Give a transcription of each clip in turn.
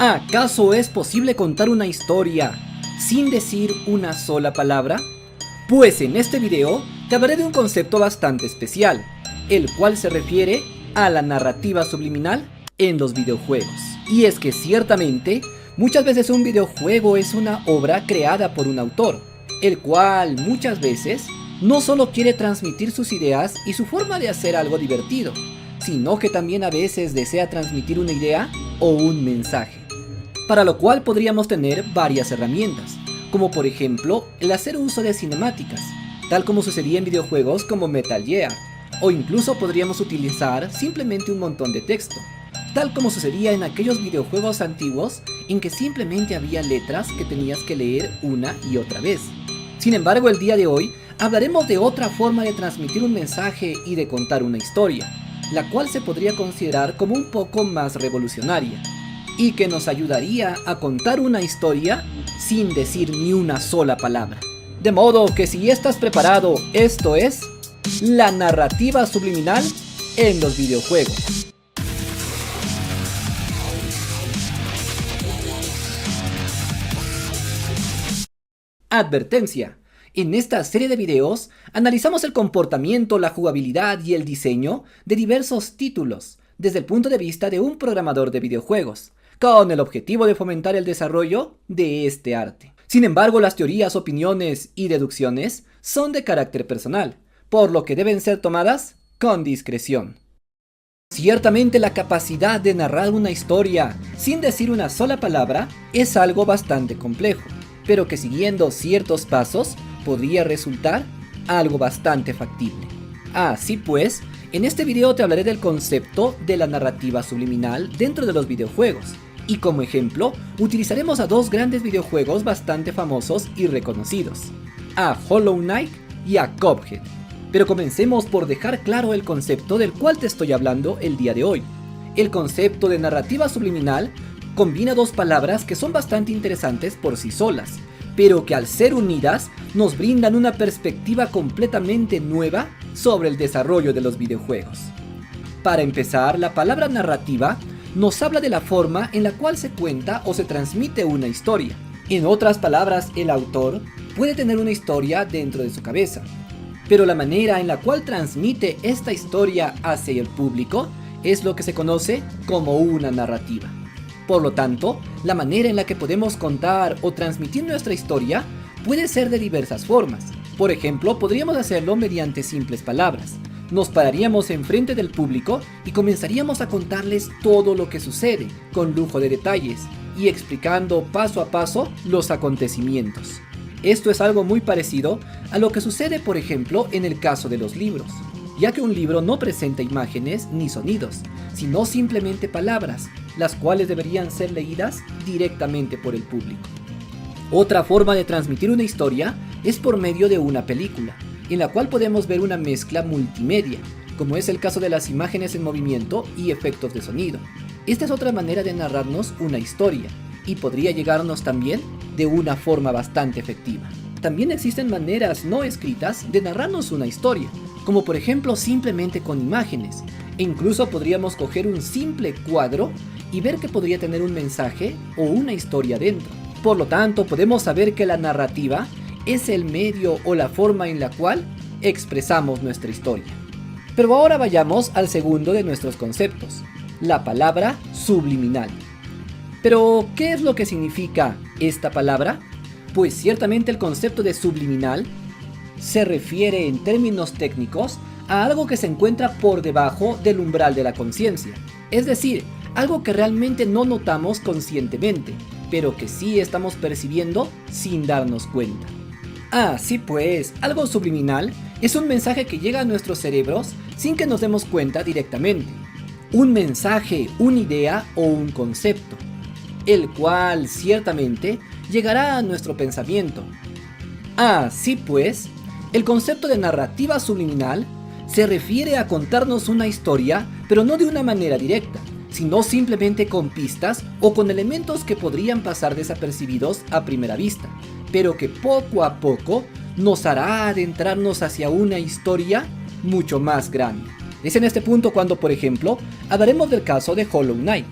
¿Acaso es posible contar una historia sin decir una sola palabra? Pues en este video te hablaré de un concepto bastante especial, el cual se refiere a la narrativa subliminal en los videojuegos. Y es que ciertamente, muchas veces un videojuego es una obra creada por un autor, el cual muchas veces no solo quiere transmitir sus ideas y su forma de hacer algo divertido, sino que también a veces desea transmitir una idea o un mensaje. Para lo cual podríamos tener varias herramientas, como por ejemplo el hacer uso de cinemáticas, tal como sucedía en videojuegos como Metal Gear, o incluso podríamos utilizar simplemente un montón de texto, tal como sucedía en aquellos videojuegos antiguos en que simplemente había letras que tenías que leer una y otra vez. Sin embargo, el día de hoy hablaremos de otra forma de transmitir un mensaje y de contar una historia, la cual se podría considerar como un poco más revolucionaria, y que nos ayudaría a contar una historia sin decir ni una sola palabra. De modo que si estás preparado, esto es la narrativa subliminal en los videojuegos. Advertencia: en esta serie de videos analizamos el comportamiento, la jugabilidad y el diseño de diversos títulos desde el punto de vista de un programador de videojuegos, con el objetivo de fomentar el desarrollo de este arte. Sin embargo, las teorías, opiniones y deducciones son de carácter personal, por lo que deben ser tomadas con discreción. Ciertamente la capacidad de narrar una historia sin decir una sola palabra es algo bastante complejo, pero que siguiendo ciertos pasos podría resultar algo bastante factible. Así pues, en este video te hablaré del concepto de la narrativa subliminal dentro de los videojuegos, y como ejemplo utilizaremos a dos grandes videojuegos bastante famosos y reconocidos, a Hollow Knight y a Cuphead. Pero comencemos por dejar claro el concepto del cual te estoy hablando el día de hoy. El concepto de narrativa subliminal combina dos palabras que son bastante interesantes por sí solas, pero que al ser unidas nos brindan una perspectiva completamente nueva sobre el desarrollo de los videojuegos. Para empezar, la palabra narrativa nos habla de la forma en la cual se cuenta o se transmite una historia. En otras palabras, el autor puede tener una historia dentro de su cabeza, pero la manera en la cual transmite esta historia hacia el público es lo que se conoce como una narrativa. Por lo tanto, la manera en la que podemos contar o transmitir nuestra historia puede ser de diversas formas. Por ejemplo, podríamos hacerlo mediante simples palabras. Nos pararíamos enfrente del público y comenzaríamos a contarles todo lo que sucede, con lujo de detalles, y explicando paso a paso los acontecimientos. Esto es algo muy parecido a lo que sucede, por ejemplo, en el caso de los libros, ya que un libro no presenta imágenes ni sonidos, sino simplemente palabras, las cuales deberían ser leídas directamente por el público. Otra forma de transmitir una historia es por medio de una película, en la cual podemos ver una mezcla multimedia, como es el caso de las imágenes en movimiento y efectos de sonido. Esta es otra manera de narrarnos una historia, y podría llegarnos también de una forma bastante efectiva. También existen maneras no escritas de narrarnos una historia, como por ejemplo simplemente con imágenes, e incluso podríamos coger un simple cuadro y ver que podría tener un mensaje o una historia dentro. Por lo tanto, podemos saber que la narrativa es el medio o la forma en la cual expresamos nuestra historia. Pero ahora vayamos al segundo de nuestros conceptos, la palabra subliminal. Pero, ¿qué es lo que significa esta palabra? Pues ciertamente el concepto de subliminal se refiere en términos técnicos a algo que se encuentra por debajo del umbral de la conciencia, es decir, algo que realmente no notamos conscientemente, pero que sí estamos percibiendo sin darnos cuenta. Así pues, algo subliminal es un mensaje que llega a nuestros cerebros sin que nos demos cuenta directamente. Un mensaje, una idea o un concepto, el cual ciertamente llegará a nuestro pensamiento. Así pues, el concepto de narrativa subliminal se refiere a contarnos una historia, pero no de una manera directa, sino simplemente con pistas o con elementos que podrían pasar desapercibidos a primera vista, pero que poco a poco nos hará adentrarnos hacia una historia mucho más grande. Es en este punto cuando, por ejemplo, hablaremos del caso de Hollow Knight.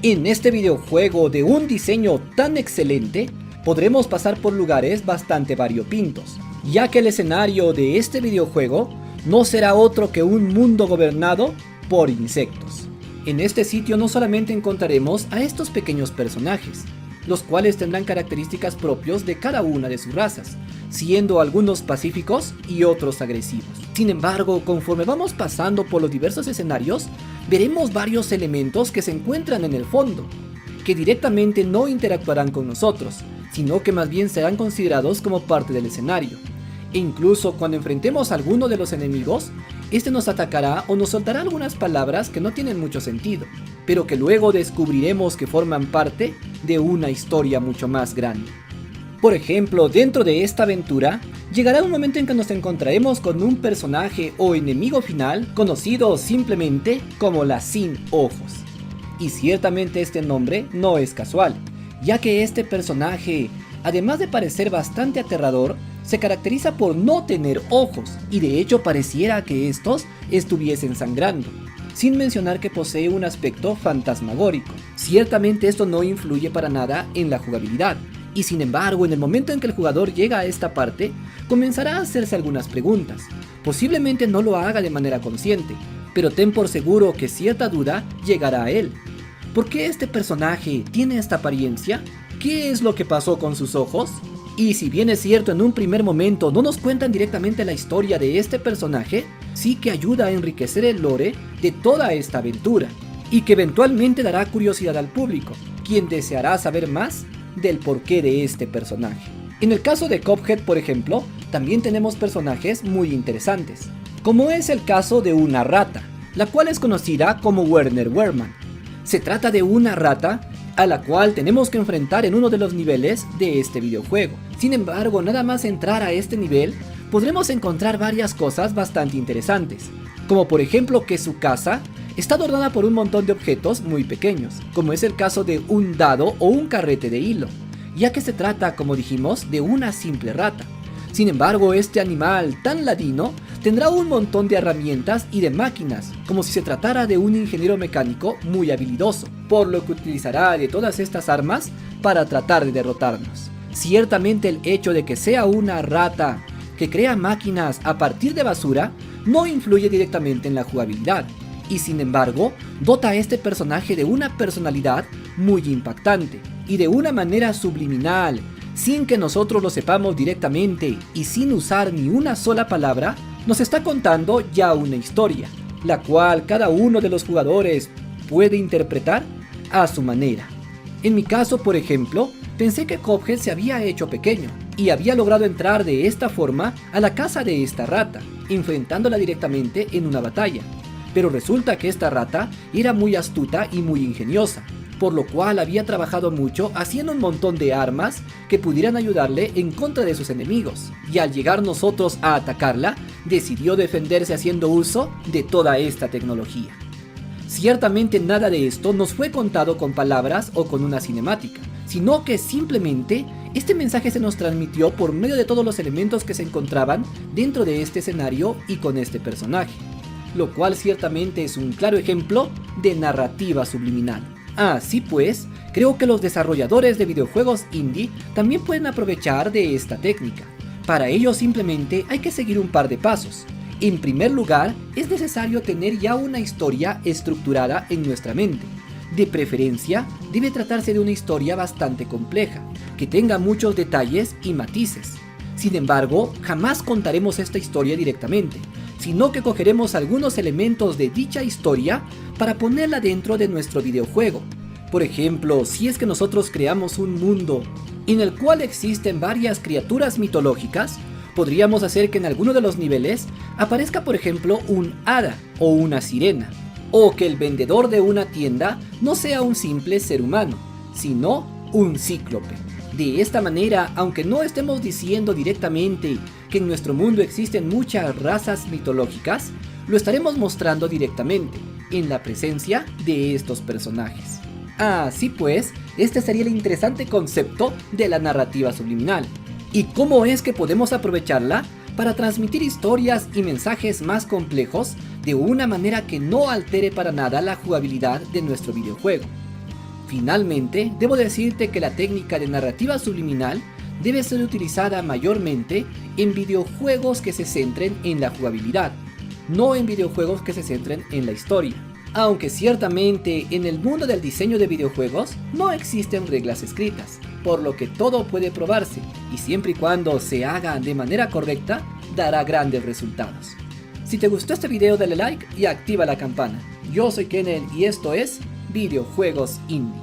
En este videojuego de un diseño tan excelente, podremos pasar por lugares bastante variopintos, ya que el escenario de este videojuego no será otro que un mundo gobernado por insectos. En este sitio no solamente encontraremos a estos pequeños personajes, los cuales tendrán características propias de cada una de sus razas, siendo algunos pacíficos y otros agresivos. Sin embargo, conforme vamos pasando por los diversos escenarios, veremos varios elementos que se encuentran en el fondo, que directamente no interactuarán con nosotros, sino que más bien serán considerados como parte del escenario. E incluso cuando enfrentemos a alguno de los enemigos, este nos atacará o nos soltará algunas palabras que no tienen mucho sentido, pero que luego descubriremos que forman parte de una historia mucho más grande. Por ejemplo, dentro de esta aventura, llegará un momento en que nos encontraremos con un personaje o enemigo final conocido simplemente como la Sin Ojos. Y ciertamente este nombre no es casual, ya que este personaje, además de parecer bastante aterrador, se caracteriza por no tener ojos, y de hecho pareciera que estos estuviesen sangrando, sin mencionar que posee un aspecto fantasmagórico. Ciertamente esto no influye para nada en la jugabilidad, y sin embargo en el momento en que el jugador llega a esta parte, comenzará a hacerse algunas preguntas. Posiblemente no lo haga de manera consciente, pero ten por seguro que cierta duda llegará a él. ¿Por qué este personaje tiene esta apariencia? ¿Qué es lo que pasó con sus ojos? Y si bien es cierto, en un primer momento no nos cuentan directamente la historia de este personaje, sí que ayuda a enriquecer el lore de toda esta aventura, y que eventualmente dará curiosidad al público, quien deseará saber más del porqué de este personaje. En el caso de Cuphead, por ejemplo, también tenemos personajes muy interesantes, como es el caso de una rata, la cual es conocida como Werner Werman. Se trata de una rata a la cual tenemos que enfrentar en uno de los niveles de este videojuego. Sin embargo, nada más entrar a este nivel, podremos encontrar varias cosas bastante interesantes, como por ejemplo que su casa está adornada por un montón de objetos muy pequeños, como es el caso de un dado o un carrete de hilo, ya que se trata, como dijimos, de una simple rata. Sin embargo, este animal tan ladino tendrá un montón de herramientas y de máquinas, como si se tratara de un ingeniero mecánico muy habilidoso, por lo que utilizará de todas estas armas para tratar de derrotarnos. Ciertamente el hecho de que sea una rata que crea máquinas a partir de basura no influye directamente en la jugabilidad, y sin embargo dota a este personaje de una personalidad muy impactante y de una manera subliminal, sin que nosotros lo sepamos directamente y sin usar ni una sola palabra, nos está contando ya una historia, la cual cada uno de los jugadores puede interpretar a su manera. En mi caso, por ejemplo, pensé que Cuphead se había hecho pequeño y había logrado entrar de esta forma a la casa de esta rata, enfrentándola directamente en una batalla. Pero resulta que esta rata era muy astuta y muy ingeniosa, por lo cual había trabajado mucho haciendo un montón de armas que pudieran ayudarle en contra de sus enemigos, y al llegar nosotros a atacarla, decidió defenderse haciendo uso de toda esta tecnología. Ciertamente nada de esto nos fue contado con palabras o con una cinemática, sino que simplemente este mensaje se nos transmitió por medio de todos los elementos que se encontraban dentro de este escenario y con este personaje, lo cual ciertamente es un claro ejemplo de narrativa subliminal. Así pues, creo que los desarrolladores de videojuegos indie también pueden aprovechar de esta técnica. Para ello simplemente hay que seguir un par de pasos. En primer lugar, es necesario tener ya una historia estructurada en nuestra mente. De preferencia, debe tratarse de una historia bastante compleja, que tenga muchos detalles y matices. Sin embargo, jamás contaremos esta historia directamente, sino que cogeremos algunos elementos de dicha historia para ponerla dentro de nuestro videojuego. Por ejemplo, si es que nosotros creamos un mundo en el cual existen varias criaturas mitológicas, podríamos hacer que en alguno de los niveles aparezca por ejemplo un hada o una sirena, o que el vendedor de una tienda no sea un simple ser humano, sino un cíclope. De esta manera, aunque no estemos diciendo directamente que en nuestro mundo existen muchas razas mitológicas, lo estaremos mostrando directamente en la presencia de estos personajes. Así pues, este sería el interesante concepto de la narrativa subliminal. ¿Y cómo es que podemos aprovecharla para transmitir historias y mensajes más complejos de una manera que no altere para nada la jugabilidad de nuestro videojuego? Finalmente, debo decirte que la técnica de narrativa subliminal debe ser utilizada mayormente en videojuegos que se centren en la jugabilidad, no en videojuegos que se centren en la historia. Aunque ciertamente en el mundo del diseño de videojuegos no existen reglas escritas, por lo que todo puede probarse y siempre y cuando se haga de manera correcta, dará grandes resultados. Si te gustó este video dale like y activa la campana. Yo soy Kennel y esto es Videojuegos Indie.